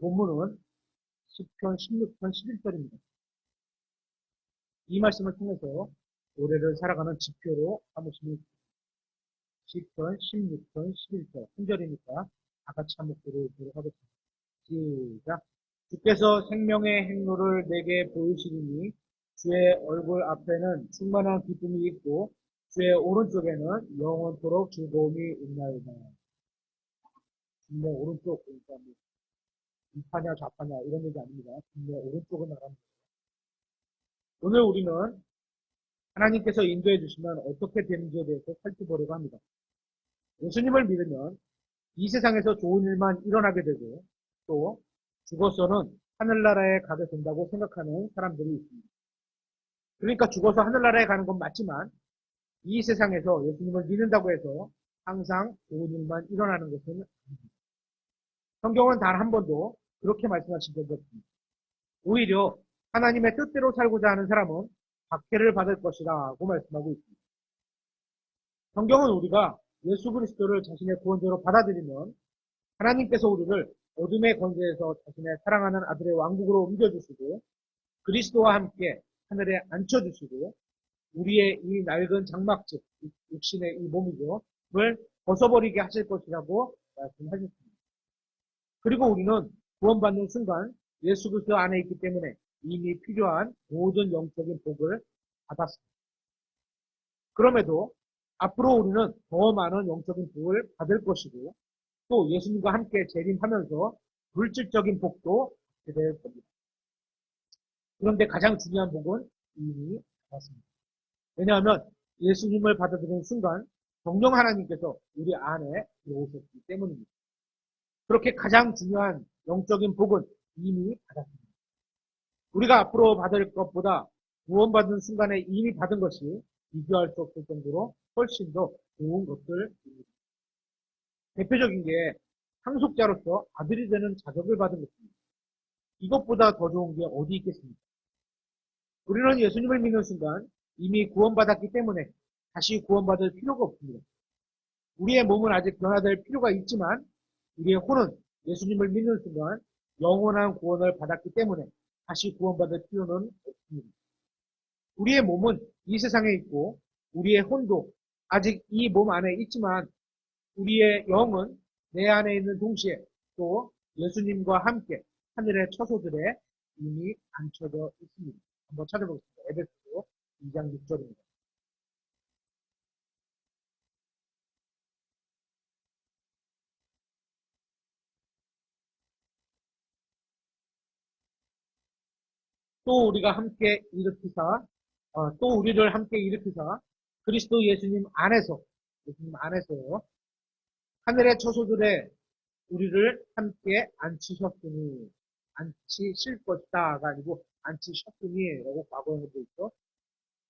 본문은 시편 16편 11절입니다. 이 말씀을 통해서 올해를 살아가는 지표로 삼으시면 시편 16편 11절 3절이니까 다 같이 한번 보도록 하겠습니다. 시작. 주께서 생명의 행로를 내게 보이시리니 주의 얼굴 앞에는 충만한 기쁨이 있고 주의 오른쪽에는 영원토록 즐거움이 있나이다. 분명 오른쪽 그러니까 뭐 우파냐 좌파냐 이런 얘기 아닙니다. 분명 오른쪽은 나갑니다. 오늘 우리는 하나님께서 인도해 주시면 어떻게 되는지에 대해서 살펴보려고 합니다. 예수님을 믿으면 이 세상에서 좋은 일만 일어나게 되고 또 죽어서는 하늘나라에 가게 된다고 생각하는 사람들이 있습니다. 그러니까 죽어서 하늘나라에 가는 건 맞지만 이 세상에서 예수님을 믿는다고 해서 항상 좋은 일만 일어나는 것은 아닙니다. 성경은 단 한 번도 그렇게 말씀하신 적이 없습니다. 오히려 하나님의 뜻대로 살고자 하는 사람은 박해를 받을 것이라고 말씀하고 있습니다. 성경은 우리가 예수 그리스도를 자신의 구원자로 받아들이면 하나님께서 우리를 어둠의 권세에서 자신의 사랑하는 아들의 왕국으로 옮겨주시고 그리스도와 함께 하늘에 앉혀주시고 우리의 이 낡은 장막집, 육신의 이 몸이죠, 을 벗어버리게 하실 것이라고 말씀하셨습니다. 그리고 우리는 구원받는 순간 예수 그리스도 안에 있기 때문에 이미 필요한 모든 영적인 복을 받았습니다. 그럼에도 앞으로 우리는 더 많은 영적인 복을 받을 것이고 또 예수님과 함께 재림하면서 물질적인 복도 받게 될 겁니다. 그런데 가장 중요한 복은 이미 받았습니다. 왜냐하면 예수님을 받아들이는 순간 성령 하나님께서 우리 안에 들어오셨기 때문입니다. 그렇게 가장 중요한 영적인 복은 이미 받았습니다. 우리가 앞으로 받을 것보다 구원받는 순간에 이미 받은 것이 비교할 수 없을 정도로 훨씬 더 좋은 것들입니다. 대표적인 게 상속자로서 아들이 되는 자격을 받은 것입니다. 이것보다 더 좋은 게 어디 있겠습니까? 우리는 예수님을 믿는 순간 이미 구원받았기 때문에 다시 구원받을 필요가 없습니다. 우리의 몸은 아직 변화될 필요가 있지만 우리의 혼은 예수님을 믿는 순간 영원한 구원을 받았기 때문에 다시 구원받을 필요는 없습니다. 우리의 몸은 이 세상에 있고 우리의 혼도 아직 이 몸 안에 있지만 우리의 영은 내 안에 있는 동시에 또 예수님과 함께 하늘의 처소들에 이미 앉혀져 있습니다. 한번 찾아보겠습니다. 에베소서 2장 6절입니다. 또 우리가 함께 일으키사 또 우리를 함께 일으키사 그리스도 예수님 안에서요. 하늘의 처소들에 우리를 함께 앉히셨으니 앉히실 것이다가 아니고 앉히셨으니라고 과거에 되어 있죠.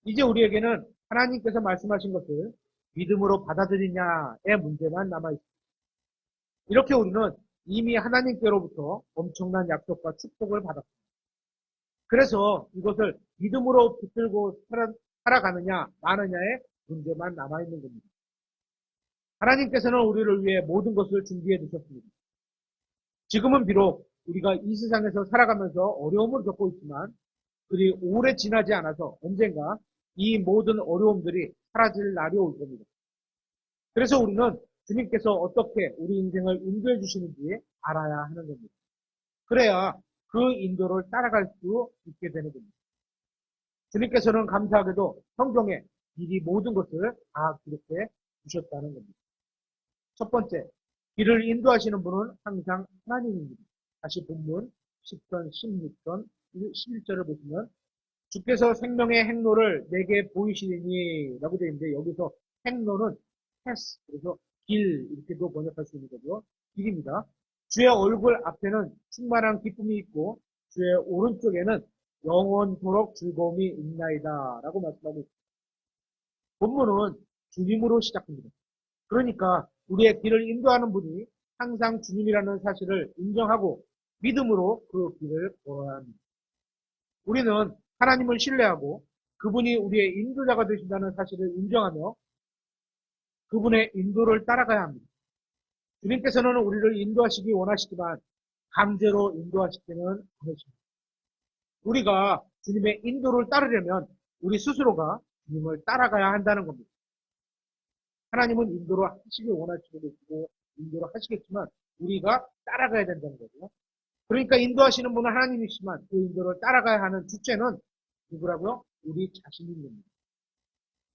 이제 우리에게는 하나님께서 말씀하신 것을 믿음으로 받아들이냐의 문제만 남아있습니다. 이렇게 우리는 이미 하나님께로부터 엄청난 약속과 축복을 받았습니다. 그래서 이것을 믿음으로 붙들고 살아가느냐 마느냐의 문제만 남아있는 겁니다. 하나님께서는 우리를 위해 모든 것을 준비해 두셨습니다. 지금은 비록 우리가 이 세상에서 살아가면서 어려움을 겪고 있지만 그리 오래 지나지 않아서 언젠가 이 모든 어려움들이 사라질 날이 올 겁니다. 그래서 우리는 주님께서 어떻게 우리 인생을 인도해 주시는지 알아야 하는 겁니다. 그래야 그 인도를 따라갈 수 있게 되는 겁니다. 주님께서는 감사하게도 성경에 미리 모든 것을 다 기록해 주셨다는 겁니다. 첫 번째, 길을 인도하시는 분은 항상 하나님입니다. 다시 본문 10편, 16편, 11절을 보시면 주께서 생명의 행로를 내게 보이시리니 라고 되어 있는데 여기서 행로는 패스, 그래서 길 이렇게도 번역할 수 있는 거죠. 길입니다. 주의 얼굴 앞에는 충만한 기쁨이 있고 주의 오른쪽에는 영원토록 즐거움이 있나이다 라고 말씀하고 있습니다. 본문은 주님으로 시작합니다. 그러니까 우리의 길을 인도하는 분이 항상 주님이라는 사실을 인정하고 믿음으로 그 길을 걸어야 합니다. 우리는 하나님을 신뢰하고 그분이 우리의 인도자가 되신다는 사실을 인정하며 그분의 인도를 따라가야 합니다. 주님께서는 우리를 인도하시기 원하시지만 강제로 인도하시지는 않으십니다. 우리가 주님의 인도를 따르려면 우리 스스로가 주님을 따라가야 한다는 겁니다. 하나님은 인도를 하시길 원하시고 계시고 인도를 하시겠지만 우리가 따라가야 된다는 거죠. 그러니까 인도하시는 분은 하나님이시지만 그 인도를 따라가야 하는 주체는 누구라고요? 우리 자신인 겁니다.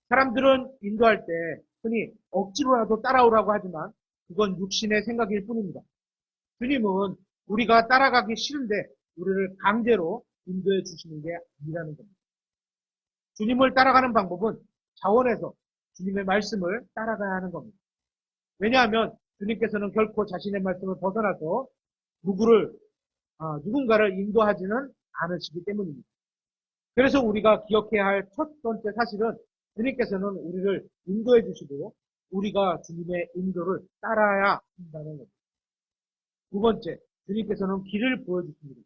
사람들은 인도할 때 흔히 억지로라도 따라오라고 하지만 그건 육신의 생각일 뿐입니다. 주님은 우리가 따라가기 싫은데 우리를 강제로 인도해 주시는 게 아니라는 겁니다. 주님을 따라가는 방법은 자원에서 주님의 말씀을 따라가야 하는 겁니다. 왜냐하면 주님께서는 결코 자신의 말씀을 벗어나서 누군가를 인도하지는 않으시기 때문입니다. 그래서 우리가 기억해야 할 첫 번째 사실은 주님께서는 우리를 인도해 주시고 우리가 주님의 인도를 따라야 한다는 겁니다. 두 번째, 주님께서는 길을 보여주십니다.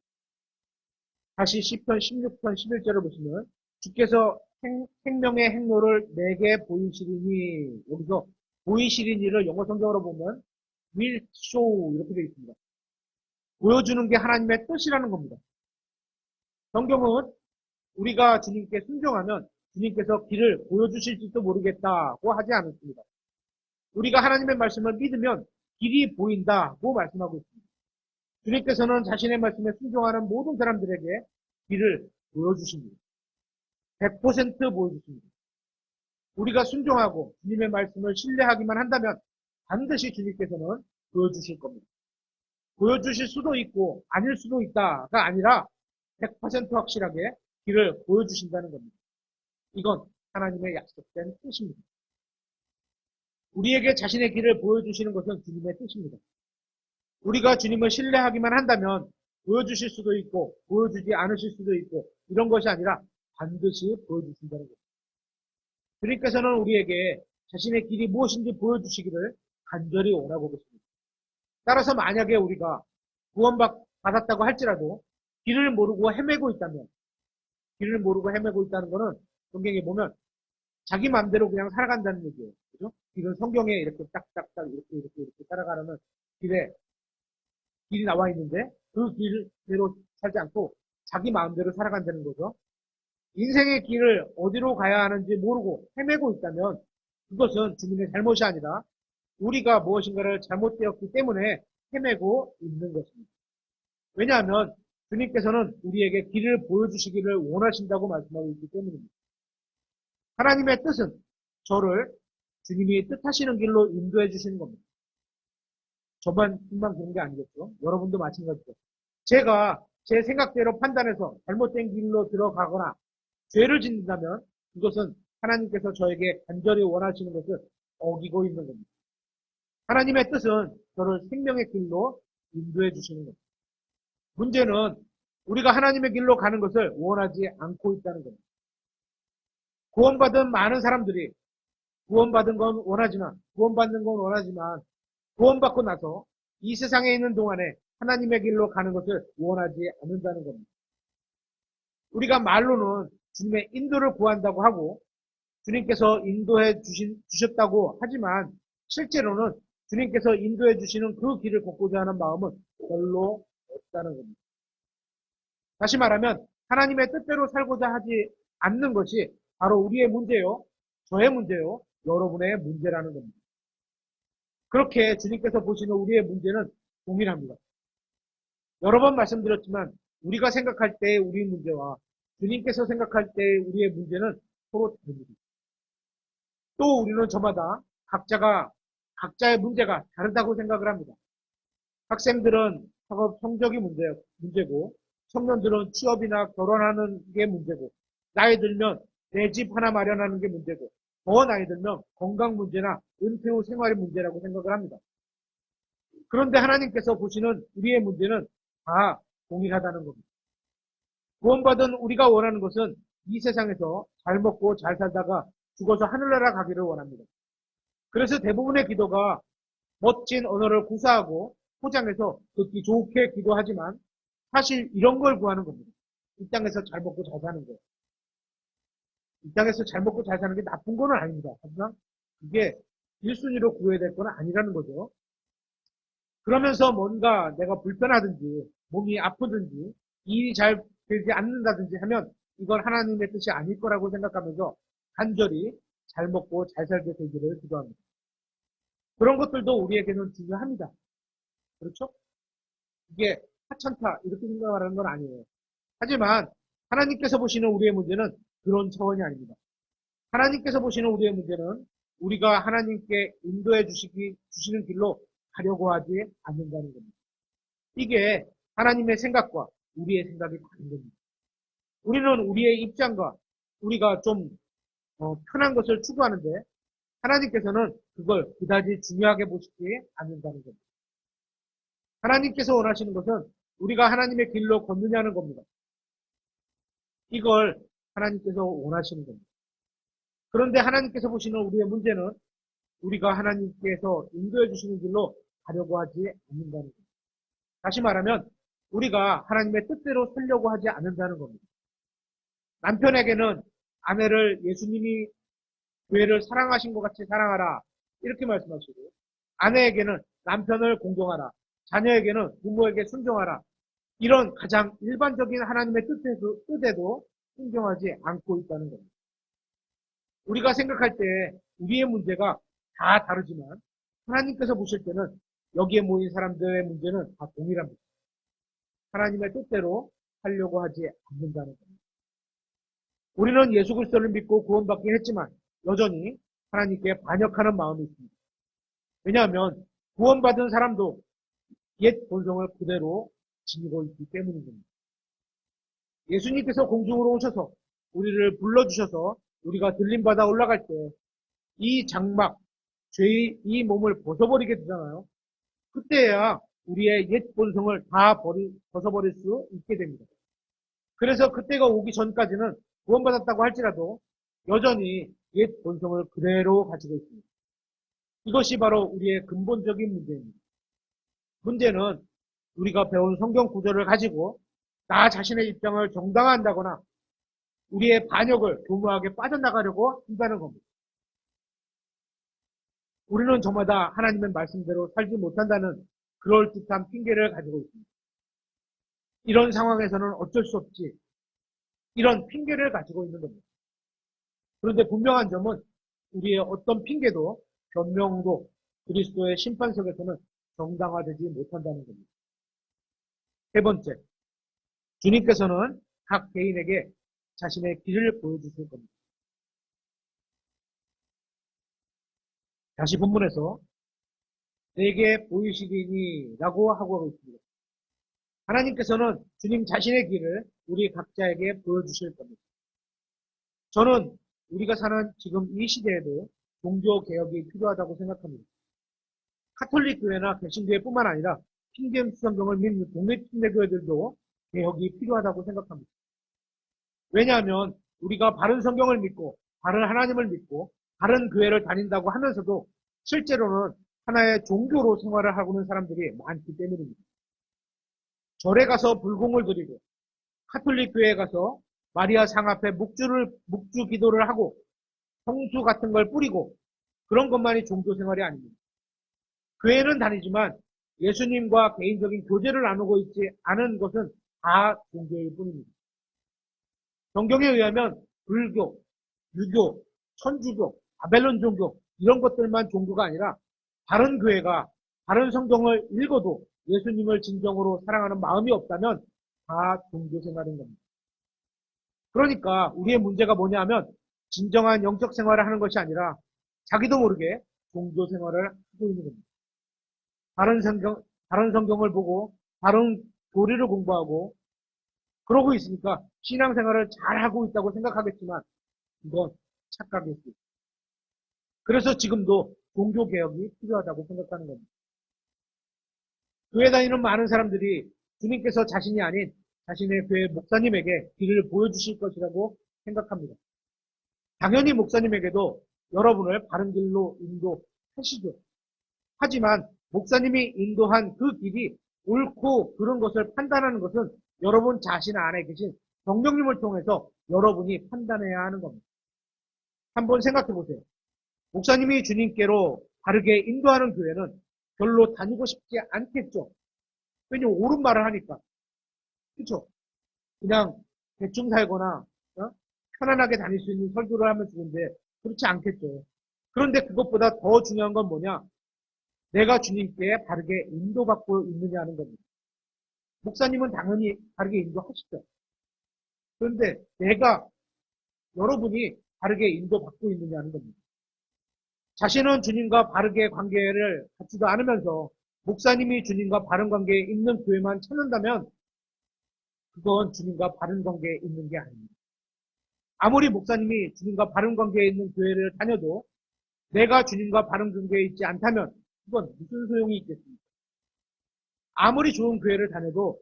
다시 시편 16편 11절을 보시면 주께서 생명의 행로를 내게 보이시리니, 여기서 보이시리니를 영어 성경으로 보면 will show 이렇게 되어 있습니다. 보여주는 게 하나님의 뜻이라는 겁니다. 성경은 우리가 주님께 순종하면 주님께서 길을 보여주실지도 모르겠다고 하지 않았습니다. 우리가 하나님의 말씀을 믿으면 길이 보인다고 말씀하고 있습니다. 주님께서는 자신의 말씀에 순종하는 모든 사람들에게 길을 보여주십니다. 100% 보여주십니다. 우리가 순종하고 주님의 말씀을 신뢰하기만 한다면 반드시 주님께서는 보여주실 겁니다. 보여주실 수도 있고 아닐 수도 있다가 아니라 100% 확실하게 길을 보여주신다는 겁니다. 이건 하나님의 약속된 뜻입니다. 우리에게 자신의 길을 보여주시는 것은 주님의 뜻입니다. 우리가 주님을 신뢰하기만 한다면 보여주실 수도 있고 보여주지 않으실 수도 있고 이런 것이 아니라 반드시 보여주신다는 겁니다. 주님께서는 우리에게 자신의 길이 무엇인지 보여주시기를 간절히 원하고 계십니다. 따라서 만약에 우리가 구원받았다고 할지라도 길을 모르고 헤매고 있다면, 길을 모르고 헤매고 있다는 것은 성경에 보면 자기 마음대로 그냥 살아간다는 얘기예요. 그죠? 길은 성경에 이렇게 딱딱딱 이렇게 따라가려면 길이 나와 있는데 그 길대로 살지 않고 자기 마음대로 살아간다는 거죠. 인생의 길을 어디로 가야 하는지 모르고 헤매고 있다면 그것은 주님의 잘못이 아니라 우리가 무엇인가를 잘못되었기 때문에 헤매고 있는 것입니다. 왜냐하면 주님께서는 우리에게 길을 보여주시기를 원하신다고 말씀하고 있기 때문입니다. 하나님의 뜻은 저를 주님이 뜻하시는 길로 인도해 주시는 겁니다. 저만 그런 게 아니겠죠. 여러분도 마찬가지죠. 제가 제 생각대로 판단해서 잘못된 길로 들어가거나 죄를 짓는다면 그것은 하나님께서 저에게 간절히 원하시는 것을 어기고 있는 겁니다. 하나님의 뜻은 저를 생명의 길로 인도해 주시는 겁니다. 문제는 우리가 하나님의 길로 가는 것을 원하지 않고 있다는 겁니다. 구원받은 많은 사람들이 구원받는 건 원하지만 구원받고 나서 이 세상에 있는 동안에 하나님의 길로 가는 것을 원하지 않는다는 겁니다. 우리가 말로는 주님의 인도를 구한다고 하고 주님께서 인도해 주셨다고 하지만 실제로는 주님께서 인도해 주시는 그 길을 걷고자 하는 마음은 별로 없다는 겁니다. 다시 말하면 하나님의 뜻대로 살고자 하지 않는 것이 바로 우리의 문제요, 저의 문제요, 여러분의 문제라는 겁니다. 그렇게 주님께서 보시는 우리의 문제는 동일합니다. 여러 번 말씀드렸지만 우리가 생각할 때의 우리 문제와 주님께서 생각할 때의 우리의 문제는 서로 다릅니다. 또 우리는 저마다 각자의 문제가 다르다고 생각을 합니다. 학생들은 학업 성적이 문제고 청년들은 취업이나 결혼하는 게 문제고 나이 들면 내 집 하나 마련하는 게 문제고 더 나이 들면 건강 문제나 은퇴 후 생활의 문제라고 생각을 합니다. 그런데 하나님께서 보시는 우리의 문제는 다 동일하다는 겁니다. 구원받은 우리가 원하는 것은 이 세상에서 잘 먹고 잘 살다가 죽어서 하늘나라 가기를 원합니다. 그래서 대부분의 기도가 멋진 언어를 구사하고 포장해서 듣기 좋게 기도하지만 사실 이런 걸 구하는 겁니다. 이 땅에서 잘 먹고 잘 사는 거. 이 땅에서 잘 먹고 잘 사는 게 나쁜 건 아닙니다. 하지만 그게 1순위로 구해야 될 건 아니라는 거죠. 그러면서 뭔가 내가 불편하든지 몸이 아프든지 일이 잘 되지 않는다든지 하면 이건 하나님의 뜻이 아닐 거라고 생각하면서 간절히 잘 먹고 잘 살게 되기를 기도합니다. 그런 것들도 우리에게는 중요합니다. 그렇죠? 이게 하찮다 이렇게 생각하는 건 아니에요. 하지만 하나님께서 보시는 우리의 문제는 그런 차원이 아닙니다. 하나님께서 보시는 우리의 문제는 우리가 하나님께 인도해 주시는 길로 가려고 하지 않는다는 겁니다. 이게 하나님의 생각과 우리의 생각이 다른 겁니다. 우리는 우리의 입장과 우리가 좀 편한 것을 추구하는데 하나님께서는 그걸 그다지 중요하게 보시지 않는다는 겁니다. 하나님께서 원하시는 것은 우리가 하나님의 길로 걷느냐는 겁니다. 이걸 하나님께서 원하시는 겁니다. 그런데 하나님께서 보시는 우리의 문제는 우리가 하나님께서 인도해 주시는 길로 가려고 하지 않는다는 겁니다. 다시 말하면 우리가 하나님의 뜻대로 살려고 하지 않는다는 겁니다. 남편에게는 아내를 예수님이 교회를 사랑하신 것 같이 사랑하라 이렇게 말씀하시고 아내에게는 남편을 공경하라 자녀에게는 부모에게 순종하라 이런 가장 일반적인 하나님의 뜻에도 순종하지 않고 있다는 겁니다. 우리가 생각할 때 우리의 문제가 다 다르지만 하나님께서 보실 때는 여기에 모인 사람들의 문제는 다 동일합니다. 하나님의 뜻대로 하려고 하지 않는다는 겁니다. 우리는 예수 그리스도를 믿고 구원받긴 했지만 여전히 하나님께 반역하는 마음이 있습니다. 왜냐하면 구원받은 사람도 옛 본성을 그대로 지니고 있기 때문입니다. 예수님께서 공중으로 오셔서 우리를 불러주셔서 우리가 들림받아 올라갈 때 이 장막, 죄의 이 몸을 벗어버리게 되잖아요. 그때야 우리의 옛 본성을 다 벗어버릴 수 있게 됩니다. 그래서 그때가 오기 전까지는 구원받았다고 할지라도 여전히 옛 본성을 그대로 가지고 있습니다. 이것이 바로 우리의 근본적인 문제입니다. 문제는 우리가 배운 성경 구절을 가지고 나 자신의 입장을 정당화한다거나 우리의 반역을 교묘하게 빠져나가려고 한다는 겁니다. 우리는 저마다 하나님의 말씀대로 살지 못한다는 그럴듯한 핑계를 가지고 있습니다. 이런 상황에서는 어쩔 수 없지. 이런 핑계를 가지고 있는 겁니다. 그런데 분명한 점은 우리의 어떤 핑계도 변명도 그리스도의 심판석에서는 정당화되지 못한다는 겁니다. 세 번째, 주님께서는 각 개인에게 자신의 길을 보여주실 겁니다. 다시 본문에서 내게 보이시리니 라고 하고 있습니다. 하나님께서는 주님 자신의 길을 우리 각자에게 보여주실 겁니다. 저는 우리가 사는 지금 이 시대에도 종교개혁이 필요하다고 생각합니다. 카톨릭 교회나 개신교회뿐만 아니라 킹제임스 성경을 믿는 독립침례교회들도 개혁이 필요하다고 생각합니다. 왜냐하면 우리가 바른 성경을 믿고 바른 하나님을 믿고 바른 교회를 다닌다고 하면서도 실제로는 하나의 종교로 생활을 하고 있는 사람들이 많기 때문입니다. 절에 가서 불공을 드리고 카톨릭 교회에 가서 마리아 상 앞에 묵주 기도를 하고 성수 같은 걸 뿌리고 그런 것만이 종교 생활이 아닙니다. 교회는 다니지만 예수님과 개인적인 교제를 나누고 있지 않은 것은 다 종교일 뿐입니다. 성경에 의하면 불교, 유교, 천주교, 바벨론 종교 이런 것들만 종교가 아니라 다른 교회가 다른 성경을 읽어도 예수님을 진정으로 사랑하는 마음이 없다면 다 종교 생활인 겁니다. 그러니까 우리의 문제가 뭐냐 하면 진정한 영적 생활을 하는 것이 아니라 자기도 모르게 종교 생활을 하고 있는 겁니다. 다른 성경을 보고 다른 교리를 공부하고 그러고 있으니까 신앙생활을 잘하고 있다고 생각하겠지만 이건 착각일 수 있습니다. 그래서 지금도 종교개혁이 필요하다고 생각하는 겁니다. 교회 다니는 많은 사람들이 주님께서 자신이 아닌 자신의 교회 목사님에게 길을 보여주실 것이라고 생각합니다. 당연히 목사님에게도 여러분을 바른 길로 인도하시죠. 하지만 목사님이 인도한 그 길이 옳고 그른 것을 판단하는 것은 여러분 자신 안에 계신 성령님을 통해서 여러분이 판단해야 하는 겁니다. 한번 생각해 보세요. 목사님이 주님께로 바르게 인도하는 교회는 별로 다니고 싶지 않겠죠. 왜냐면 옳은 말을 하니까. 그렇죠? 그냥 대충 살거나 편안하게 다닐 수 있는 설교를 하면 좋은데 그렇지 않겠죠. 그런데 그것보다 더 중요한 건 뭐냐? 내가 주님께 바르게 인도받고 있느냐는 겁니다. 목사님은 당연히 바르게 인도하시죠. 그런데 여러분이 바르게 인도받고 있느냐는 겁니다. 자신은 주님과 바르게 관계를 갖지도 않으면서 목사님이 주님과 바른 관계에 있는 교회만 찾는다면 그건 주님과 바른 관계에 있는 게 아닙니다. 아무리 목사님이 주님과 바른 관계에 있는 교회를 다녀도 내가 주님과 바른 관계에 있지 않다면 그건 무슨 소용이 있겠습니까? 아무리 좋은 교회를 다녀도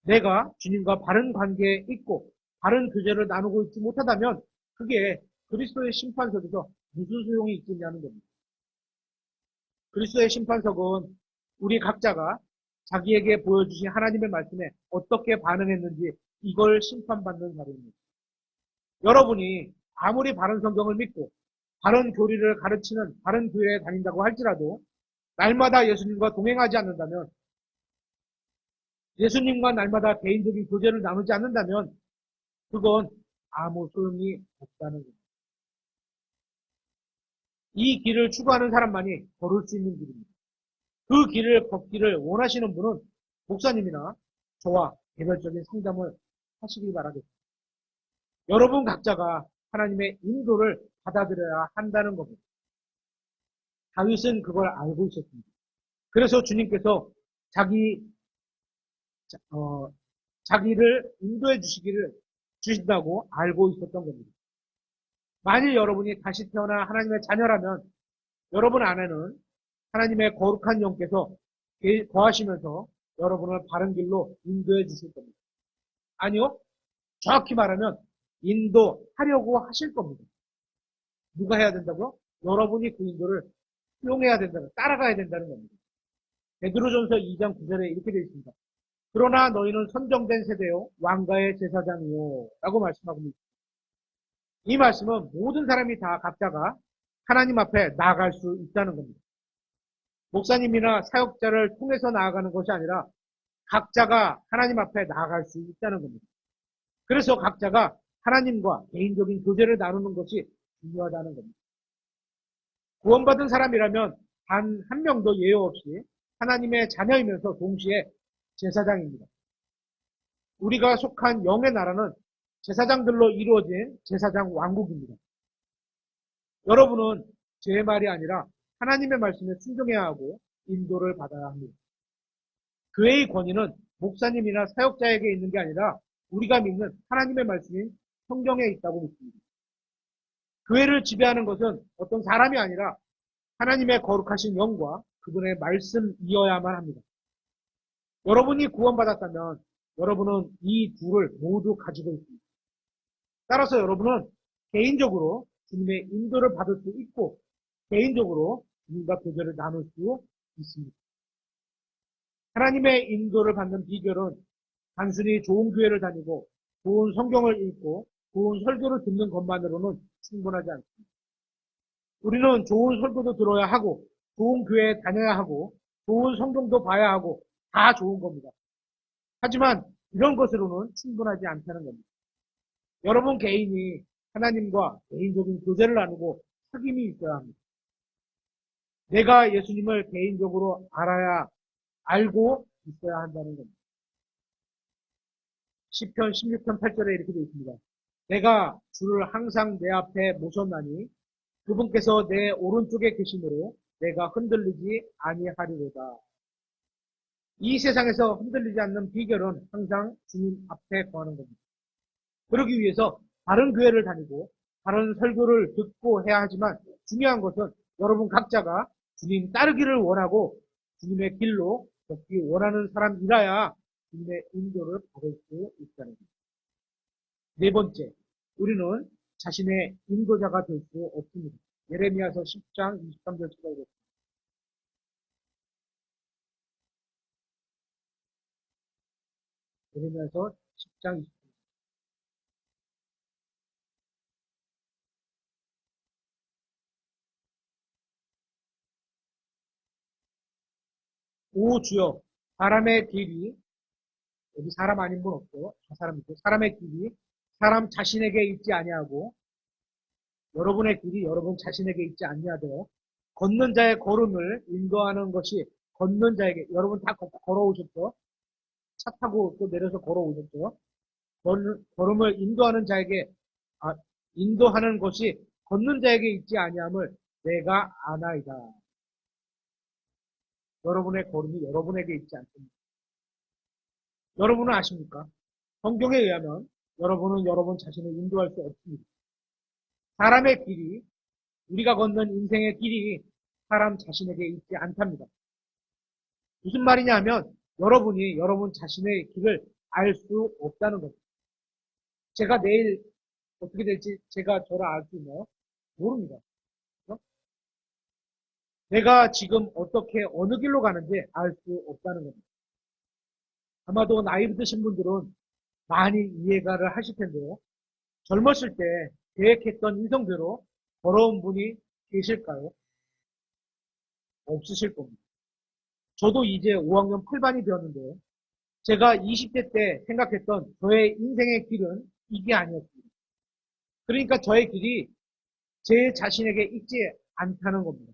내가 주님과 바른 관계에 있고 바른 교제를 나누고 있지 못하다면 그게 그리스도의 심판석에서 무슨 소용이 있겠냐는 겁니다. 그리스도의 심판석은 우리 각자가 자기에게 보여주신 하나님의 말씀에 어떻게 반응했는지 이걸 심판받는 자리입니다. 여러분이 아무리 바른 성경을 믿고 바른 교리를 가르치는 바른 교회에 다닌다고 할지라도 날마다 예수님과 동행하지 않는다면 예수님과 날마다 개인적인 교제를 나누지 않는다면 그건 아무 소용이 없다는 겁니다. 이 길을 추구하는 사람만이 걸을 수 있는 길입니다. 그 길을 걷기를 원하시는 분은 목사님이나 저와 개별적인 상담을 하시길 바라겠습니다. 여러분 각자가 하나님의 인도를 받아들여야 한다는 겁니다. 다윗은 그걸 알고 있었습니다. 그래서 주님께서 자기를 인도해 주신다고 알고 있었던 겁니다. 만일 여러분이 다시 태어나 하나님의 자녀라면 여러분 안에는 하나님의 거룩한 영께서 거하시면서 여러분을 바른 길로 인도해 주실 겁니다. 아니요. 정확히 말하면 인도하려고 하실 겁니다. 누가 해야 된다고요? 여러분이 그 인도를 수용해야 된다는, 따라가야 된다는 겁니다. 베드로전서 2장 9절에 이렇게 되어 있습니다. 그러나 너희는 선정된 세대요 왕가의 제사장이요 라고 말씀하고 있습니다. 이 말씀은 모든 사람이 다 각자가 하나님 앞에 나아갈 수 있다는 겁니다. 목사님이나 사역자를 통해서 나아가는 것이 아니라 각자가 하나님 앞에 나아갈 수 있다는 겁니다. 그래서 각자가 하나님과 개인적인 교제를 나누는 것이 중요하다는 겁니다. 구원받은 사람이라면 단 한 명도 예외 없이 하나님의 자녀이면서 동시에 제사장입니다. 우리가 속한 영의 나라는 제사장들로 이루어진 제사장 왕국입니다. 여러분은 제 말이 아니라 하나님의 말씀에 순종해야 하고 인도를 받아야 합니다. 교회의 권위는 목사님이나 사역자에게 있는 게 아니라 우리가 믿는 하나님의 말씀인 성경에 있다고 믿습니다. 교회를 지배하는 것은 어떤 사람이 아니라 하나님의 거룩하신 영과 그분의 말씀이어야만 합니다. 여러분이 구원받았다면 여러분은 이 둘을 모두 가지고 있습니다. 따라서 여러분은 개인적으로 주님의 인도를 받을 수 있고 개인적으로 주님과 교제를 나눌 수 있습니다. 하나님의 인도를 받는 비결은 단순히 좋은 교회를 다니고 좋은 성경을 읽고 좋은 설교를 듣는 것만으로는 충분하지 않습니다. 우리는 좋은 설교도 들어야 하고 좋은 교회에 다녀야 하고 좋은 성경도 봐야 하고 다 좋은 겁니다. 하지만 이런 것으로는 충분하지 않다는 겁니다. 여러분 개인이 하나님과 개인적인 교제를 나누고 사귐이 있어야 합니다. 내가 예수님을 개인적으로 알고 있어야 한다는 겁니다. 시편 16편 8절에 이렇게 되어 있습니다. 내가 주를 항상 내 앞에 모셨나니 그분께서 내 오른쪽에 계심으로 내가 흔들리지 아니하리로다. 이 세상에서 흔들리지 않는 비결은 항상 주님 앞에 거하는 겁니다. 그러기 위해서 다른 교회를 다니고 다른 설교를 듣고 해야 하지만 중요한 것은 여러분 각자가 주님 따르기를 원하고 주님의 길로 걷기 원하는 사람이라야 주님의 인도를 받을 수 있다는 겁니다. 네 번째, 우리는 자신의 인도자가 될 수 없습니다. 예레미야서 10장 23절 찾아보겠습니다. 예레미야서 10장 23절. 오 주여 사람의 길이 여기 사람 아닌 분 없죠. 사람이죠. 사람의 길이 사람 자신에게 있지 아니하고 여러분의 길이 여러분 자신에게 있지 아니하되 걷는 자의 걸음을 인도하는 것이 걷는 자에게 여러분 다 걸어오셨죠? 차 타고 또 내려서 걸어오셨죠? 걸음을 인도하는 자에게 인도하는 것이 걷는 자에게 있지 아니함을 내가 아나이다. 여러분의 걸음이 여러분에게 있지 않습니다. 여러분은 아십니까? 성경에 의하면 여러분은 여러분 자신을 인도할 수 없습니다. 사람의 길이 우리가 걷는 인생의 길이 사람 자신에게 있지 않답니다. 무슨 말이냐면 여러분이 여러분 자신의 길을 알 수 없다는 겁니다. 제가 내일 어떻게 될지 제가 저를 알 수 있나요? 모릅니다. 그렇죠? 내가 지금 어떻게 어느 길로 가는지 알 수 없다는 겁니다. 아마도 나이 드신 분들은 많이 이해가를 하실 텐데요. 젊었을 때 계획했던 인생대로 걸어온 분이 계실까요? 없으실 겁니다. 저도 이제 5학년 8반이 되었는데요. 제가 20대 때 생각했던 저의 인생의 길은 이게 아니었습니다. 그러니까 저의 길이 제 자신에게 있지 않다는 겁니다.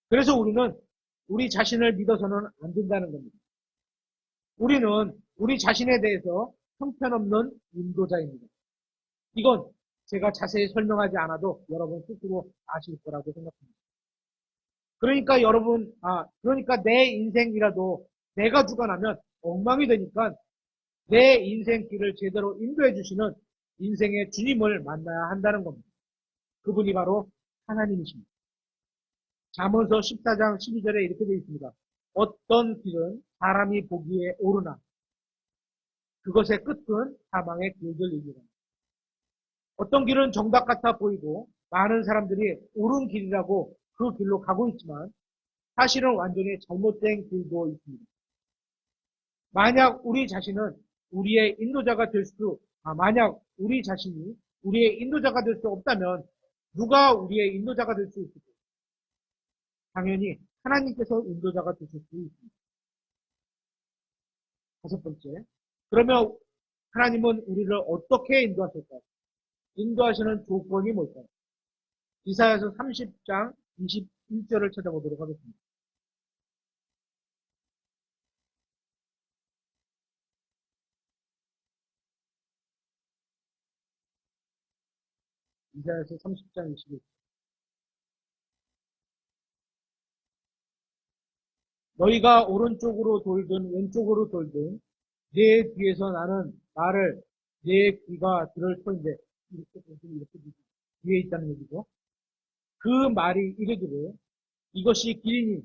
그래서 우리는 우리 자신을 믿어서는 안 된다는 겁니다. 우리는 우리 자신에 대해서 형편없는 인도자입니다. 이건 제가 자세히 설명하지 않아도 여러분 스스로 아실 거라고 생각합니다. 그러니까 여러분, 그러니까 내 인생이라도 내가 주관하면 엉망이 되니까 내 인생길을 제대로 인도해 주시는 인생의 주님을 만나야 한다는 겁니다. 그분이 바로 하나님이십니다. 잠언서 14장 12절에 이렇게 되어 있습니다. 어떤 길은 사람이 보기에 오르나 그것의 끝은 사망의 길들이니라. 어떤 길은 정답 같아 보이고 많은 사람들이 옳은 길이라고 그 길로 가고 있지만 사실은 완전히 잘못된 길도 있습니다. 만약 우리 자신은 우리의 인도자가 만약 우리 자신이 우리의 인도자가 될 수 없다면 누가 우리의 인도자가 될 수 있을까요? 당연히 하나님께서 인도자가 되실 수 있습니다. 다섯 번째. 그러면 하나님은 우리를 어떻게 인도하실까요? 인도하시는 조건이 뭘까요? 이사야서 30장 21절을 찾아보도록 하겠습니다. 이사야서 30장 21절. 너희가 오른쪽으로 돌든 왼쪽으로 돌든 내 뒤에서 나는 말을 내 귀가 들을 터인데 이렇게 뒤에 있다는 얘기죠. 그 말이 이르기를 이것이 길이니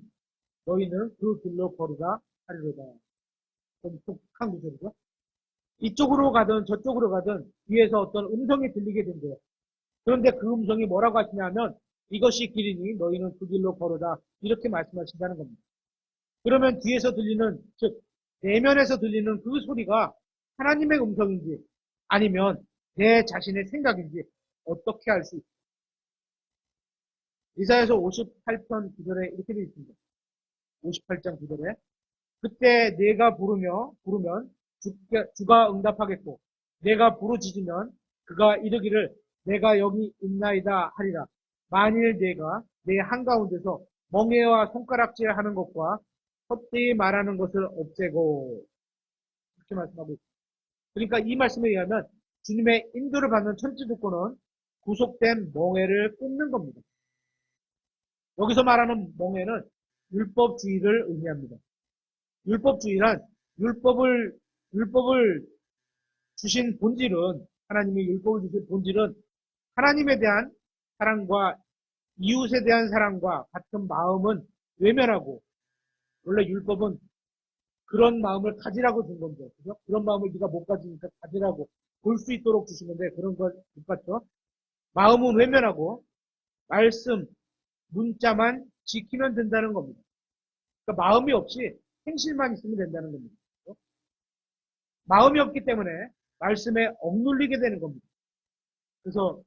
너희는 그 길로 걸으라 하리로다. 좀 독한 구절이죠. 이쪽으로 가든 저쪽으로 가든 뒤에서 어떤 음성이 들리게 된대요. 그런데 그 음성이 뭐라고 하시냐면 이것이 길이니 너희는 그 길로 걸으라 이렇게 말씀하신다는 겁니다. 그러면 뒤에서 들리는 즉 내면에서 들리는 그 소리가 하나님의 음성인지 아니면 내 자신의 생각인지 어떻게 알 수 있습니까? 이사야서 58편 9절에 이렇게 되어 있습니다. 58장 9절에 그때 내가 부르면 주가 응답하겠고 내가 부르짖으면 그가 이르기를 내가 여기 있나이다 하리라. 만일 내가 내 한가운데서 멍에와 손가락질 하는 것과 헛되이 말하는 것을 없애고 이렇게 말씀하고 있습니다. 그러니까 이 말씀에 의하면 주님의 인도를 받는 천지 조건은 구속된 멍에를 끊는 겁니다. 여기서 말하는 멍에는 율법주의를 의미합니다. 율법주의란 율법을 주신 본질은 하나님이 율법을 주신 본질은 하나님에 대한 사랑과 이웃에 대한 사랑과 같은 마음은 외면하고 원래 율법은 그런 마음을 가지라고 준 건데 그죠? 그런 마음을 네가 못 가지니까 가지라고 볼 수 있도록 주신 건데 그런 걸 못 봤죠? 마음은 외면하고 말씀 문자만 지키면 된다는 겁니다. 그러니까 마음이 없이 행실만 있으면 된다는 겁니다. 그렇죠? 마음이 없기 때문에 말씀에 억눌리게 되는 겁니다. 그래서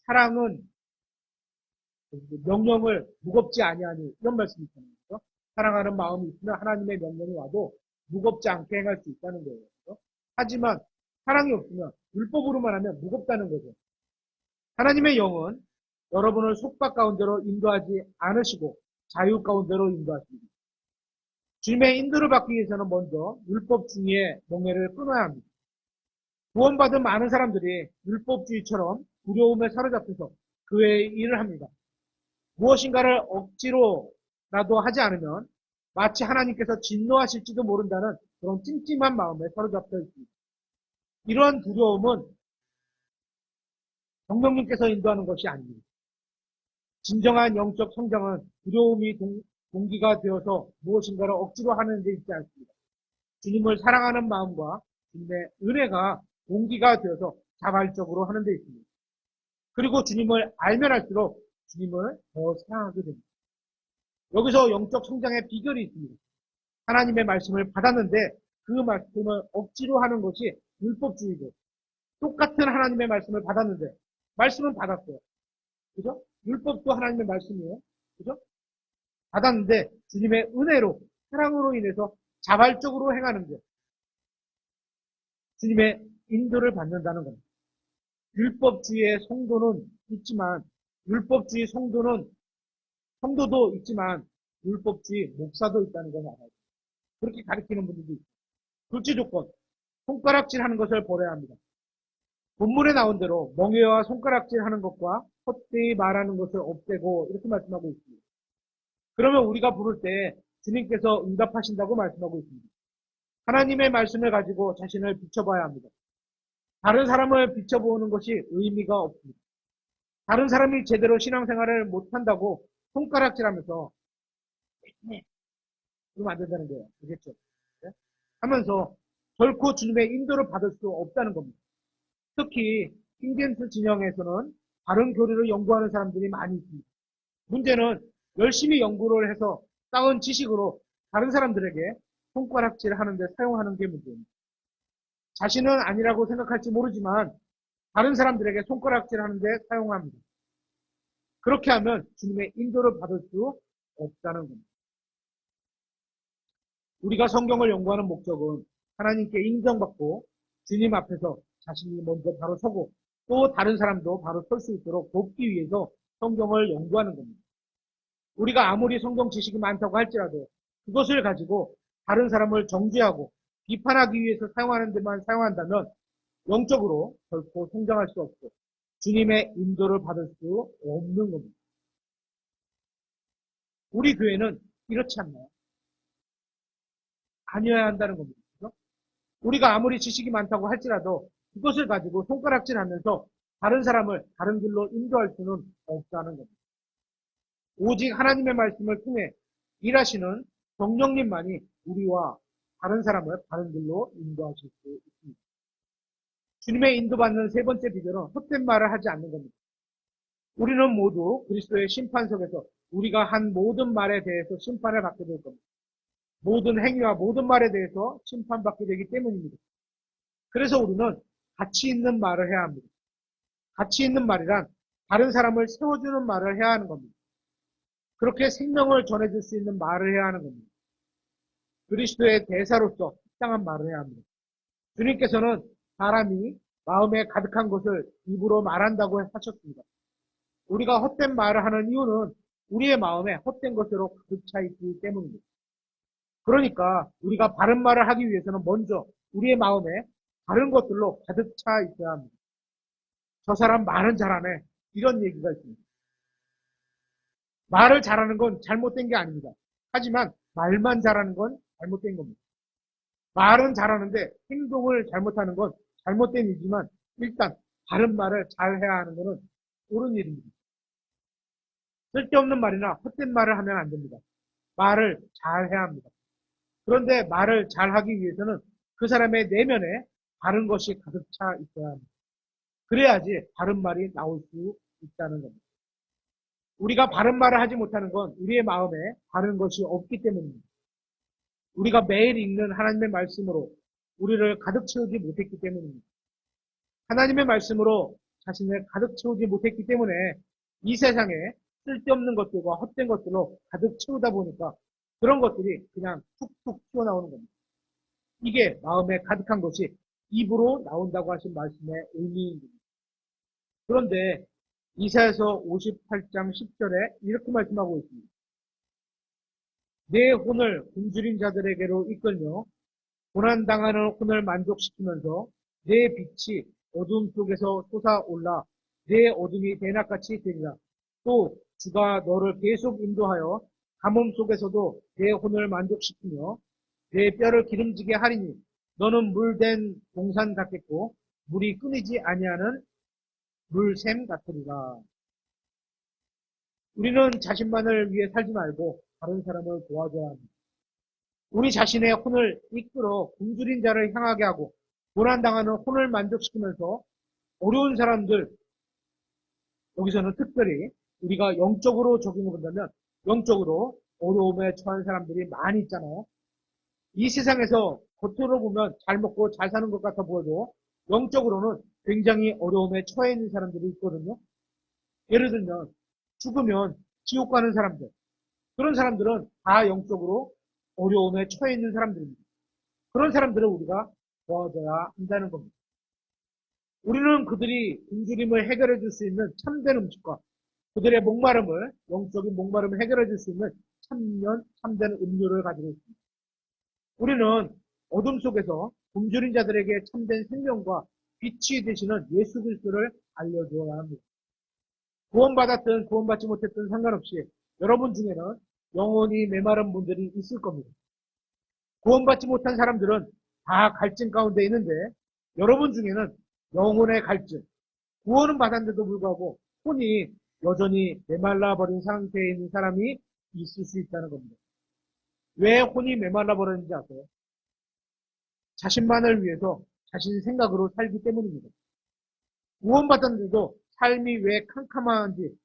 사랑은 명령을 무겁지 아니하니 이런 말씀이 있잖아요. 사랑하는 마음이 있으면 하나님의 명령이 와도 무겁지 않게 행할 수 있다는 거예요. 그렇죠? 하지만 사랑이 없으면 율법으로만 하면 무겁다는 거죠. 하나님의 영은 여러분을 속박 가운데로 인도하지 않으시고 자유 가운데로 인도하십니다. 주님의 인도를 받기 위해서는 먼저 율법주의의 멍에를 끊어야 합니다. 구원받은 많은 사람들이 율법주의처럼 두려움에 사로잡혀서 그 외의 일을 합니다. 무엇인가를 억지로라도 하지 않으면 마치 하나님께서 진노하실지도 모른다는 그런 찜찜한 마음에 사로잡혀 있습니다. 이러한 두려움은 성령님께서 인도하는 것이 아닙니다. 진정한 영적 성장은 두려움이 동기가 되어서 무엇인가를 억지로 하는 데 있지 않습니다. 주님을 사랑하는 마음과 주님의 은혜가 동기가 되어서 자발적으로 하는 데 있습니다. 그리고 주님을 알면 알수록 주님을 더 사랑하게 됩니다. 여기서 영적 성장의 비결이 있습니다. 하나님의 말씀을 받았는데 그 말씀을 억지로 하는 것이 율법주의고, 똑같은 하나님의 말씀을 받았는데 말씀은 받았어요. 그죠? 율법도 하나님의 말씀이에요. 그죠? 받았는데 주님의 은혜로, 사랑으로 인해서 자발적으로 행하는 게 주님의 인도를 받는다는 겁니다. 율법주의의 성도는 있지만, 율법주의 성도도 있지만 율법주의 목사도 있다는 걸 알아요. 그렇게 가르치는 분들도 있어요. 둘째 조건, 손가락질 하는 것을 버려야 합니다. 본문에 나온 대로 멍에와 손가락질 하는 것과 헛되이 말하는 것을 없애고 이렇게 말씀하고 있습니다. 그러면 우리가 부를 때 주님께서 응답하신다고 말씀하고 있습니다. 하나님의 말씀을 가지고 자신을 비춰봐야 합니다. 다른 사람을 비춰보는 것이 의미가 없습니다. 다른 사람이 제대로 신앙생활을 못한다고 손가락질하면서 그러면 안 된다는 거예요. 알겠죠? 네? 하면서 결코 주님의 인도를 받을 수 없다는 겁니다. 특히 킹젠스 진영에서는 바른 교리를 연구하는 사람들이 많이 있습니다. 문제는 열심히 연구를 해서 쌓은 지식으로 다른 사람들에게 손가락질 하는데 사용하는 게 문제입니다. 자신은 아니라고 생각할지 모르지만 다른 사람들에게 손가락질 하는데 사용합니다. 그렇게 하면 주님의 인도를 받을 수 없다는 겁니다. 우리가 성경을 연구하는 목적은 하나님께 인정받고 주님 앞에서 자신이 먼저 바로 서고 또 다른 사람도 바로 설 수 있도록 돕기 위해서 성경을 연구하는 겁니다. 우리가 아무리 성경 지식이 많다고 할지라도 그것을 가지고 다른 사람을 정죄하고 비판하기 위해서 사용하는 데만 사용한다면 영적으로 결코 성장할 수 없고 주님의 인도를 받을 수 없는 겁니다. 우리 교회는 이렇지 않나요? 아니어야 한다는 겁니다. 그렇죠? 우리가 아무리 지식이 많다고 할지라도 그것을 가지고 손가락질하면서 다른 사람을 다른 길로 인도할 수는 없다는 겁니다. 오직 하나님의 말씀을 통해 일하시는 성령님만이 우리와 다른 사람을 다른 길로 인도하실 수 있습니다. 주님의 인도받는 세 번째 비결은 헛된 말을 하지 않는 겁니다. 우리는 모두 그리스도의 심판석에서 우리가 한 모든 말에 대해서 심판을 받게 될 겁니다. 모든 행위와 모든 말에 대해서 심판받게 되기 때문입니다. 그래서 우리는 가치 있는 말을 해야 합니다. 가치 있는 말이란 다른 사람을 세워주는 말을 해야 하는 겁니다. 그렇게 생명을 전해줄 수 있는 말을 해야 하는 겁니다. 그리스도의 대사로서適당한 말을 해야 합니다. 주님께서는 사람이 마음에 가득한 것을 입으로 말한다고 하셨습니다. 우리가 헛된 말을 하는 이유는 우리의 마음에 헛된 것으로 가득 차 있기 때문입니다. 그러니까 우리가 바른 말을 하기 위해서는 먼저 우리의 마음에 바른 것들로 가득 차 있어야 합니다. 저 사람 말은 잘하네. 이런 얘기가 있습니다. 말을 잘하는 건 잘못된 게 아닙니다. 하지만 말만 잘하는 건 잘못된 겁니다. 말은 잘하는데 행동을 잘못하는 건 잘못된 일이지만 일단 바른 말을 잘 해야 하는 것은 옳은 일입니다. 쓸데없는 말이나 헛된 말을 하면 안 됩니다. 말을 잘 해야 합니다. 그런데 말을 잘 하기 위해서는 그 사람의 내면에 바른 것이 가득 차 있어야 합니다. 그래야지 바른 말이 나올 수 있다는 겁니다. 우리가 바른 말을 하지 못하는 건 우리의 마음에 바른 것이 없기 때문입니다. 우리가 매일 읽는 하나님의 말씀으로 우리를 가득 채우지 못했기 때문입니다. 하나님의 말씀으로 자신을 가득 채우지 못했기 때문에 이 세상에 쓸데없는 것들과 헛된 것들로 가득 채우다 보니까 그런 것들이 그냥 툭툭 튀어나오는 겁니다. 이게 마음에 가득한 것이 입으로 나온다고 하신 말씀의 의미입니다. 그런데 이사야서 58장 10절에 이렇게 말씀하고 있습니다. 내 혼을 굶주린 자들에게로 이끌며 고난당하는 혼을 만족시키면서 내 빛이 어둠 속에서 솟아올라 내 어둠이 대낮같이 되리라. 또 주가 너를 계속 인도하여 가뭄 속에서도 내 혼을 만족시키며 내 뼈를 기름지게 하리니 너는 물된 동산 같겠고 물이 끊이지 아니하는 물샘 같으리라. 우리는 자신만을 위해 살지 말고 다른 사람을 도와줘야 합니다. 우리 자신의 혼을 이끌어 굶주린 자를 향하게 하고 고난당하는 혼을 만족시키면서 어려운 사람들, 여기서는 특별히 우리가 영적으로 적용해 본다면 영적으로 어려움에 처한 사람들이 많이 있잖아요. 이 세상에서 겉으로 보면 잘 먹고 잘 사는 것 같아 보여도 영적으로는 굉장히 어려움에 처해 있는 사람들이 있거든요. 예를 들면 죽으면 지옥 가는 사람들, 그런 사람들은 다 영적으로 어려움에 처해 있는 사람들입니다. 그런 사람들을 우리가 도와줘야 한다는 겁니다. 우리는 그들이 굶주림을 해결해 줄 수 있는 참된 음식과 그들의 목마름을, 영적인 목마름을 해결해 줄 수 있는 참된 음료를 가지고 있습니다. 우리는 어둠 속에서 굶주린 자들에게 참된 생명과 빛이 되시는 예수 그리스도를 알려주어야 합니다. 구원받았든 구원받지 못했든 상관없이 여러분 중에는 영혼이 메마른 분들이 있을 겁니다. 구원받지 못한 사람들은 다 갈증 가운데 있는데 여러분 중에는 영혼의 갈증, 구원은 받았는데도 불구하고 혼이 여전히 메말라 버린 상태에 있는 사람이 있을 수 있다는 겁니다. 왜 혼이 메말라 버렸는지 아세요? 자신만을 위해서 자신 생각으로 살기 때문입니다. 구원받았는데도 삶이 왜 캄캄한지,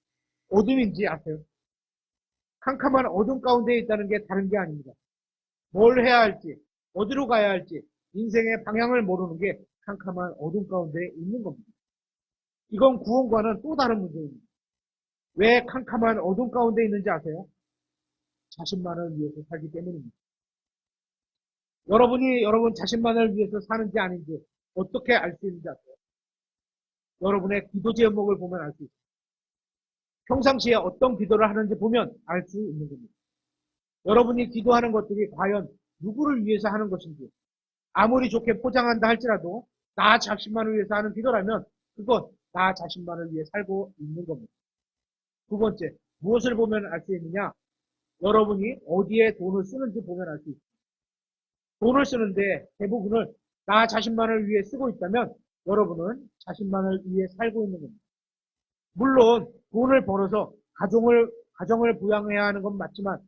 어둠인지 아세요? 캄캄한 어둠 가운데 있다는 게 다른 게 아닙니다. 뭘 해야 할지, 어디로 가야 할지, 인생의 방향을 모르는 게 캄캄한 어둠 가운데 있는 겁니다. 이건 구원과는 또 다른 문제입니다. 왜 캄캄한 어둠 가운데 있는지 아세요? 자신만을 위해서 살기 때문입니다. 여러분이 여러분 자신만을 위해서 사는지 아닌지 어떻게 알 수 있는지 아세요? 여러분의 기도 제목을 보면 알 수 있습니다. 평상시에 어떤 기도를 하는지 보면 알 수 있는 겁니다. 여러분이 기도하는 것들이 과연 누구를 위해서 하는 것인지 아무리 좋게 포장한다 할지라도 나 자신만을 위해서 하는 기도라면 그건 나 자신만을 위해 살고 있는 겁니다. 두 번째, 무엇을 보면 알 수 있느냐? 여러분이 어디에 돈을 쓰는지 보면 알 수 있습니다. 돈을 쓰는데 대부분을 나 자신만을 위해 쓰고 있다면 여러분은 자신만을 위해 살고 있는 겁니다. 물론 돈을 벌어서 가정을 부양해야 하는 건 맞지만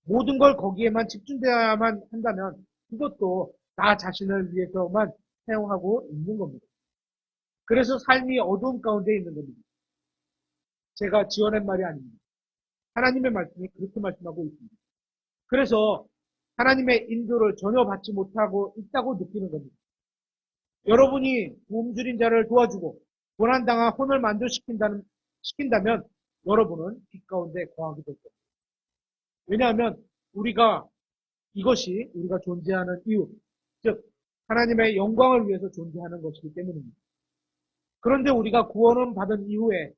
모든 걸 거기에만 집중되어야만 한다면 그것도 나 자신을 위해서만 사용하고 있는 겁니다. 그래서 삶이 어두움 가운데 있는 겁니다. 제가 지어낸 말이 아닙니다. 하나님의 말씀이 그렇게 말씀하고 있습니다. 그래서 하나님의 인도를 전혀 받지 못하고 있다고 느끼는 겁니다. 여러분이 굶주린 자를 도와주고 고난당한 혼을 시킨다면 여러분은 빛 가운데 거하게 될 겁니다. 왜냐하면 이것이 우리가 존재하는 이유, 즉 하나님의 영광을 위해서 존재하는 것이기 때문입니다. 그런데 우리가 구원을 받은 이후에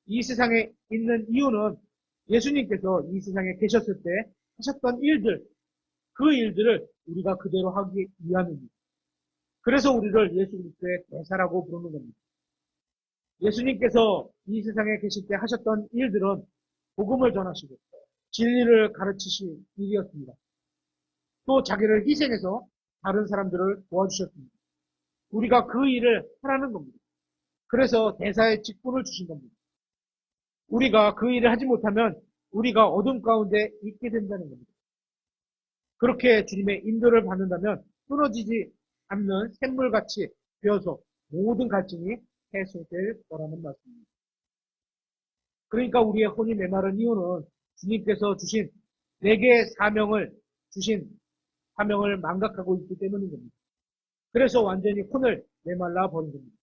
이 세상에 있는 이유는 예수님께서 이 세상에 계셨을 때 하셨던 일들, 그 일들을 우리가 그대로 하기 위함입니다. 그래서 우리를 예수 그리스도의 대사라고 부르는 겁니다. 예수님께서 이 세상에 계실 때 하셨던 일들은 복음을 전하시고 진리를 가르치실 일이었습니다. 또 자기를 희생해서 다른 사람들을 도와주셨습니다. 우리가 그 일을 하라는 겁니다. 그래서 대사의 직분을 주신 겁니다. 우리가 그 일을 하지 못하면 우리가 어둠 가운데 있게 된다는 겁니다. 그렇게 주님의 인도를 받는다면 끊어지지 않는 샘물같이 되어서 모든 갈증이 해소될 거라는 말씀입니다. 그러니까 우리의 혼이 메마른 이유는 주님께서 주신 내게 주신 사명을 망각하고 있기 때문인 겁니다. 그래서 완전히 혼을 메말라 버린 겁니다.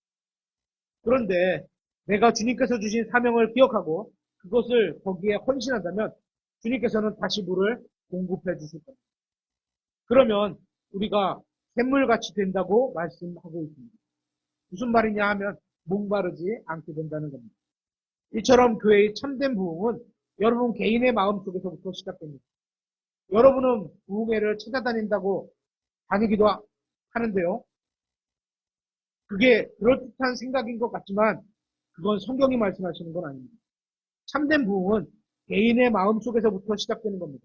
그런데 내가 주님께서 주신 사명을 기억하고 그것을 거기에 헌신한다면 주님께서는 다시 물을 공급해 주실 겁니다. 그러면 우리가 샘물같이 된다고 말씀하고 있습니다. 무슨 말이냐 하면 목마르지 않게 된다는 겁니다. 이처럼 교회의 참된 부흥은 여러분 개인의 마음속에서부터 시작됩니다. 여러분은 부흥회를 찾아다닌다고 다니기도 하는데요. 그게 그럴듯한 생각인 것 같지만 그건 성경이 말씀하시는 건 아닙니다. 참된 부흥은 개인의 마음속에서부터 시작되는 겁니다.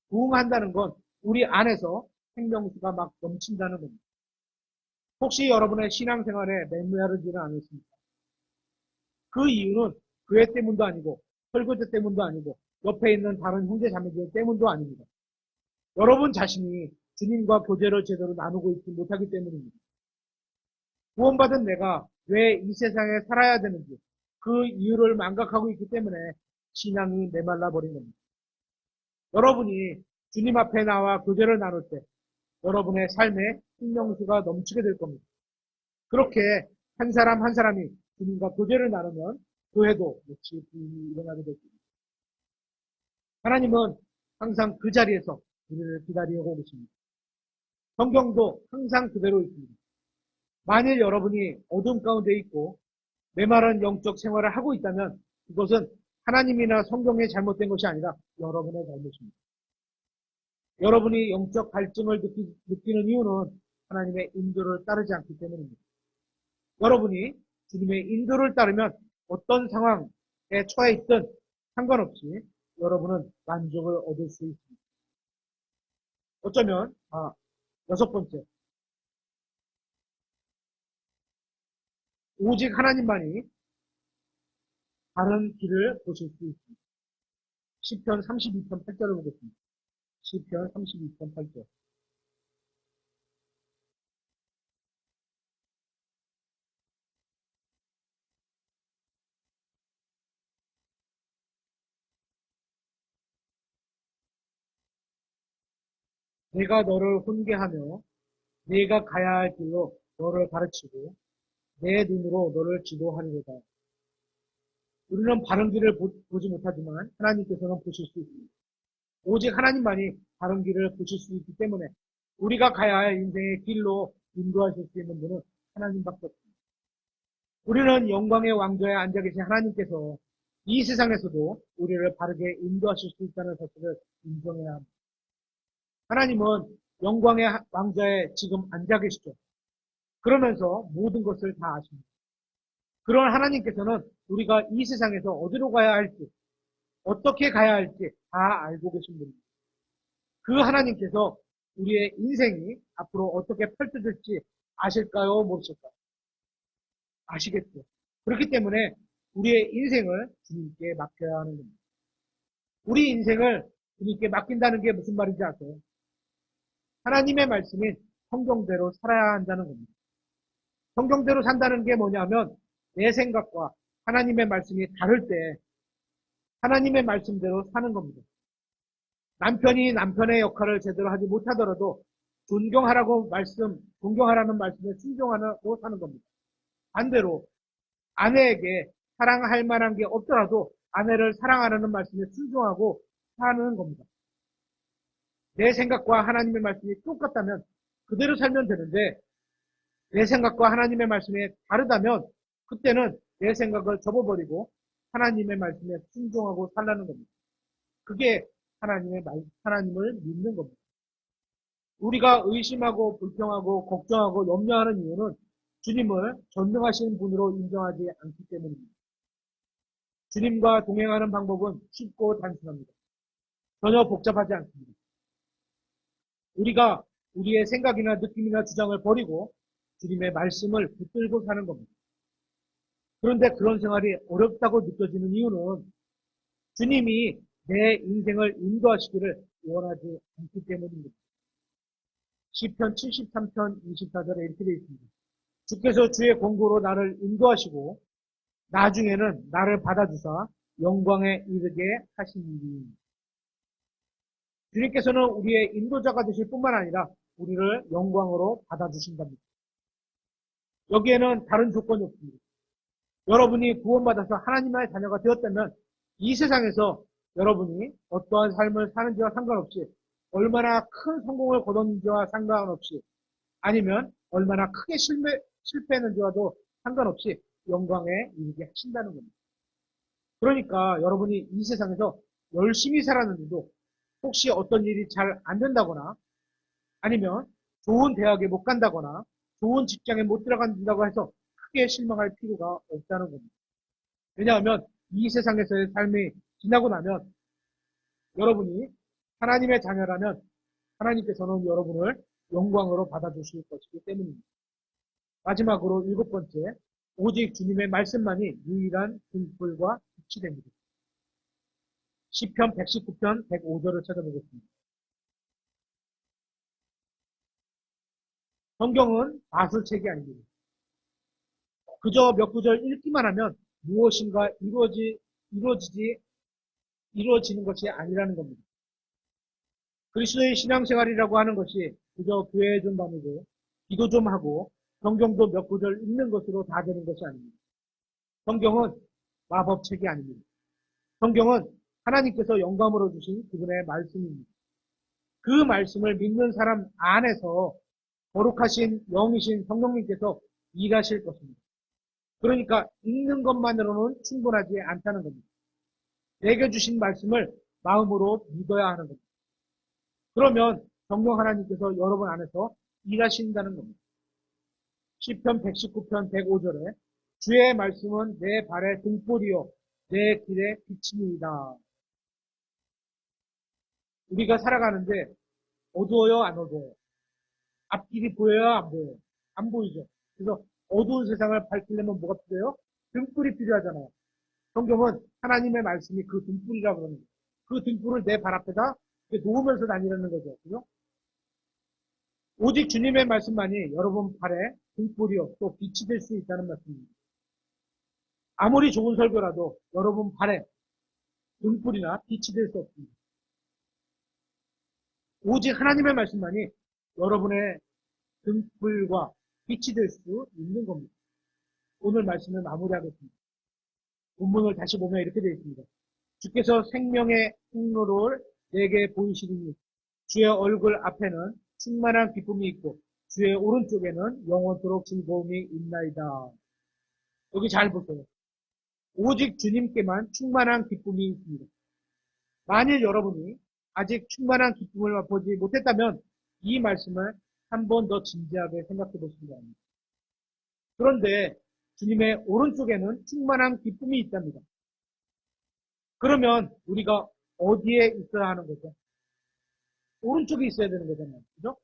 부흥한다는 건 우리 안에서 생명수가 막 넘친다는 겁니다. 혹시 여러분의 신앙생활에 맹매하지는 않으십니까? 그 이유는 교회 때문도 아니고 설교제 때문도 아니고 옆에 있는 다른 형제 자매들 때문도 아닙니다. 여러분 자신이 주님과 교제를 제대로 나누고 있지 못하기 때문입니다. 구원받은 내가 왜 이 세상에 살아야 되는지 그 이유를 망각하고 있기 때문에 신앙이 메말라 버린 겁니다. 여러분이 주님 앞에 나와 교제를 나눌 때 여러분의 삶에 생명수가 넘치게 될 겁니다. 그렇게 한 사람 한 사람이 주님과 교제를 나누면 교회도 역시 부흥이 일어나게 될 겁니다. 하나님은 항상 그 자리에서 우리를 기다리고 계십니다. 성경도 항상 그대로 있습니다. 만일 여러분이 어둠 가운데 있고 메마른 영적 생활을 하고 있다면 그것은 하나님이나 성경의 잘못된 것이 아니라 여러분의 잘못입니다. 여러분이 영적 갈증을 느끼는 이유는 하나님의 인도를 따르지 않기 때문입니다. 여러분이 주님의 인도를 따르면 어떤 상황에 처해 있든 상관없이 여러분은 만족을 얻을 수 있습니다. 어쩌면 여섯 번째, 오직 하나님만이 다른 길을 보실 수 있습니다. 시편 32편 8절을 보겠습니다. 시편 32편 8절. 내가 너를 훈계하며 내가 가야 할 길로 너를 가르치고 내 눈으로 너를 지도하리로다. 우리는 바른 길을 보지 못하지만 하나님께서는 보실 수 있습니다. 오직 하나님만이 바른 길을 보실 수 있기 때문에 우리가 가야 할 인생의 길로 인도하실 수 있는 분은 하나님밖에 없습니다. 우리는 영광의 왕좌에 앉아 계신 하나님께서 이 세상에서도 우리를 바르게 인도하실 수 있다는 사실을 인정해야 합니다. 하나님은 영광의 왕좌에 지금 앉아 계시죠. 그러면서 모든 것을 다 아십니다. 그런 하나님께서는 우리가 이 세상에서 어디로 가야 할지, 어떻게 가야 할지 다 알고 계신 분입니다. 그 하나님께서 우리의 인생이 앞으로 어떻게 펼쳐질지 아실까요? 모르실까요? 아시겠죠. 그렇기 때문에 우리의 인생을 주님께 맡겨야 하는 겁니다. 우리 인생을 주님께 맡긴다는 게 무슨 말인지 아세요? 하나님의 말씀인 성경대로 살아야 한다는 겁니다. 성경대로 산다는 게 뭐냐면 내 생각과 하나님의 말씀이 다를 때 하나님의 말씀대로 사는 겁니다. 남편이 남편의 역할을 제대로 하지 못하더라도 존경하라는 말씀에 순종하고 사는 겁니다. 반대로 아내에게 사랑할 만한 게 없더라도 아내를 사랑하라는 말씀에 순종하고 사는 겁니다. 내 생각과 하나님의 말씀이 똑같다면 그대로 살면 되는데 내 생각과 하나님의 말씀이 다르다면 그때는 내 생각을 접어버리고 하나님의 말씀에 순종하고 살라는 겁니다. 그게 하나님을 믿는 겁니다. 우리가 의심하고 불평하고 걱정하고 염려하는 이유는 주님을 전능하신 분으로 인정하지 않기 때문입니다. 주님과 동행하는 방법은 쉽고 단순합니다. 전혀 복잡하지 않습니다. 우리가 우리의 생각이나 느낌이나 주장을 버리고 주님의 말씀을 붙들고 사는 겁니다. 그런데 그런 생활이 어렵다고 느껴지는 이유는 주님이 내 인생을 인도하시기를 원하지 않기 때문입니다. 시편 73편 24절에 이렇게 되어 있습니다. 주께서 주의 공고로 나를 인도하시고 나중에는 나를 받아주사 영광에 이르게 하시니. 주님께서는 우리의 인도자가 되실 뿐만 아니라 우리를 영광으로 받아주신답니다. 여기에는 다른 조건이 없습니다. 여러분이 구원받아서 하나님의 자녀가 되었다면 이 세상에서 여러분이 어떠한 삶을 사는지와 상관없이 얼마나 큰 성공을 거뒀는지와 상관없이 아니면 얼마나 크게 실패했는지와도 상관없이 영광에 이르게 하신다는 겁니다. 그러니까 여러분이 이 세상에서 열심히 살았는데도 혹시 어떤 일이 잘 안 된다거나 아니면 좋은 대학에 못 간다거나 좋은 직장에 못 들어간다고 해서 크게 실망할 필요가 없다는 겁니다. 왜냐하면 이 세상에서의 삶이 지나고 나면 여러분이 하나님의 자녀라면 하나님께서는 여러분을 영광으로 받아주실 것이기 때문입니다. 마지막으로 7번째, 오직 주님의 말씀만이 유일한 등불과 빛이 됩니다. 시편 119편 105절을 찾아보겠습니다. 성경은 마술책이 아닙니다. 그저 몇 구절 읽기만 하면 무엇인가 이루어지는 것이 아니라는 겁니다. 그리스도의 신앙생활이라고 하는 것이 그저 교회에 좀 다니고 기도 좀 하고 성경도 몇 구절 읽는 것으로 다 되는 것이 아닙니다. 성경은 마법책이 아닙니다. 성경은 하나님께서 영감으로 주신 그분의 말씀입니다. 그 말씀을 믿는 사람 안에서 거룩하신 영이신 성령님께서 일하실 것입니다. 그러니까 읽는 것만으로는 충분하지 않다는 겁니다. 내게 주신 말씀을 마음으로 믿어야 하는 겁니다. 그러면 성령 하나님께서 여러분 안에서 일하신다는 겁니다. 시편 119편 105절에 주의 말씀은 내 발의 등불이요 내 길의 빛입니다. 우리가 살아가는데 어두워요 안 어두워요? 앞길이 보여요 안 보여요? 안 보이죠. 그래서 어두운 세상을 밝히려면 뭐가 필요해요? 등불이 필요하잖아요. 성경은 하나님의 말씀이 그 등불이라고 합니다. 그 등불을 내 발 앞에다 놓으면서 다니라는 거죠. 그죠? 오직 주님의 말씀만이 여러분 발에 등불이요 또 빛이 될 수 있다는 말씀입니다. 아무리 좋은 설교라도 여러분 발에 등불이나 빛이 될 수 없습니다. 오직 하나님의 말씀만이 여러분의 등불과 빛이 될 수 있는 겁니다. 오늘 말씀을 마무리하겠습니다. 본문을 다시 보면 이렇게 되어 있습니다. 주께서 생명의 통로를 내게 보이시리니 주의 얼굴 앞에는 충만한 기쁨이 있고 주의 오른쪽에는 영원토록 즐거움이 있나이다. 여기 잘 보세요. 오직 주님께만 충만한 기쁨이 있습니다. 만일 여러분이 아직 충만한 기쁨을 맛보지 못했다면 이 말씀을 한 번 더 진지하게 생각해 보시기 바랍니다. 그런데 주님의 오른쪽에는 충만한 기쁨이 있답니다. 그러면 우리가 어디에 있어야 하는 거죠? 오른쪽에 있어야 되는 거잖아요. 그죠?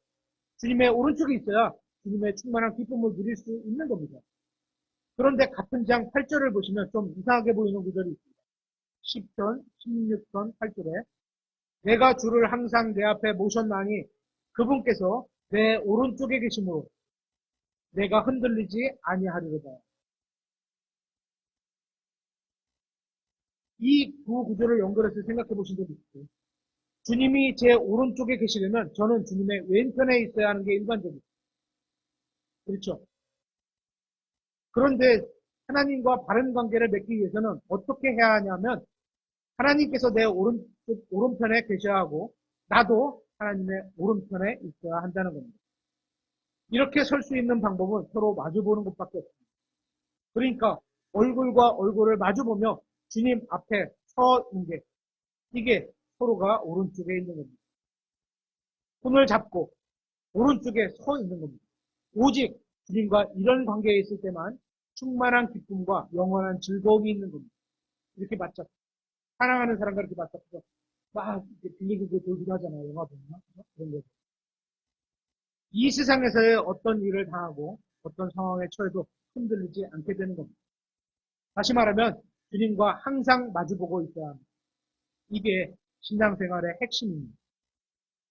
주님의 오른쪽에 있어야 주님의 충만한 기쁨을 누릴 수 있는 겁니다. 그런데 같은 장 8절을 보시면 좀 이상하게 보이는 구절이 있습니다. 10편, 16편 8절에 내가 주를 항상 내 앞에 모셨나니 그분께서 내 오른쪽에 계심으로 내가 흔들리지 아니하리로다. 이 두 구절을 연결해서 생각해 보신 적이 있어요. 주님이 제 오른쪽에 계시려면 저는 주님의 왼편에 있어야 하는 게 일반적이죠. 그렇죠? 그런데 하나님과 바른 관계를 맺기 위해서는 어떻게 해야 하냐면 하나님께서 내 오른편에 계셔야 하고 나도 하나님의 오른편에 있어야 한다는 겁니다. 이렇게 설 수 있는 방법은 서로 마주보는 것밖에 없습니다. 그러니까 얼굴과 얼굴을 마주보며 주님 앞에 서 있는 게 이게 서로가 오른쪽에 있는 겁니다. 손을 잡고 오른쪽에 서 있는 겁니다. 오직 주님과 이런 관계에 있을 때만 충만한 기쁨과 영원한 즐거움이 있는 겁니다. 이렇게 맞죠? 사랑하는 사람과 이렇게 맞잡고 막 이렇게 빌리고 돌기도 하잖아요. 영화 보면 그런 거죠. 이 세상에서의 어떤 일을 당하고 어떤 상황에 처해도 흔들리지 않게 되는 겁니다. 다시 말하면 주님과 항상 마주보고 있어야 합니다. 이게 신앙생활의 핵심입니다.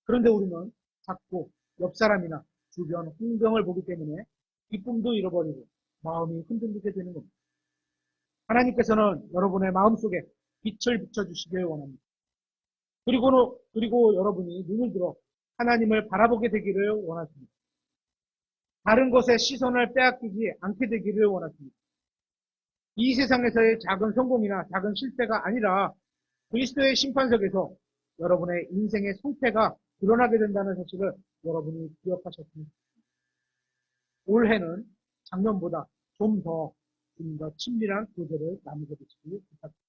그런데 우리는 자꾸 옆 사람이나 주변 풍경을 보기 때문에 기쁨도 잃어버리고 마음이 흔들리게 되는 겁니다. 하나님께서는 여러분의 마음속에 빛을 비춰주시길 원합니다. 그리고 여러분이 눈을 들어 하나님을 바라보게 되기를 원하십니다. 다른 것에 시선을 빼앗기지 않게 되기를 원하십니다. 이 세상에서의 작은 성공이나 작은 실패가 아니라 그리스도의 심판석에서 여러분의 인생의 성패가 드러나게 된다는 사실을 여러분이 기억하셨으면 좋겠습니다. 올해는 작년보다 좀 더 친밀한 교제를 나누게 되시길 부탁드립니다.